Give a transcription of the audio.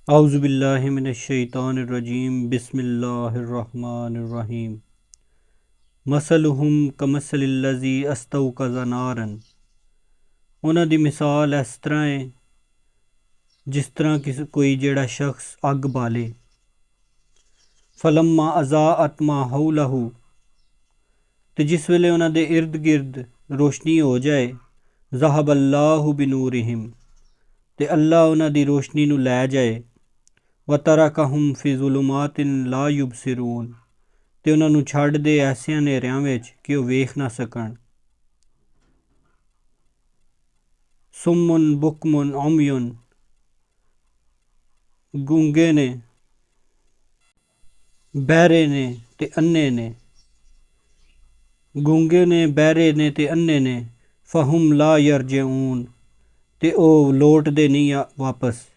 औज़ुबिल्लाहि मिनश्शैतानिर्रजीम बिस्मिल्लाहिर्रहमानिर्रहीम। मसलुहुम कमसलिल्लज़ी अस्तौक़ज़ नारन। उन्हां दी मिसाल इस तरह है जिस तरह कोई जेड़ा शख्स अग बाले। फलम्मा अज़ाअत मा हौलहु, ते जिस वेले उन्हां दे इर्द गिर्द रोशनी हो जाए, ज़हबल्लाहु बिनूरिहिम, ते अल्लाह उन्हां दी रोशनी नू लै जाए। व तरकहुम फी ज़ुलुमातिन ला युबसिरून, ते उन्हां नू छड्ड दे ऐसे हनेरियां विच कि वो वेख ना सकण। सुम्मुन बुकमुन उम्युन, गूंगे ने, बहरे ने ते अन्ने ने। गूंगे ने, बहरे ने ते अन्ने ने। फहुम ला यरजऊन, ते ओ लौट दे नहीं वापस।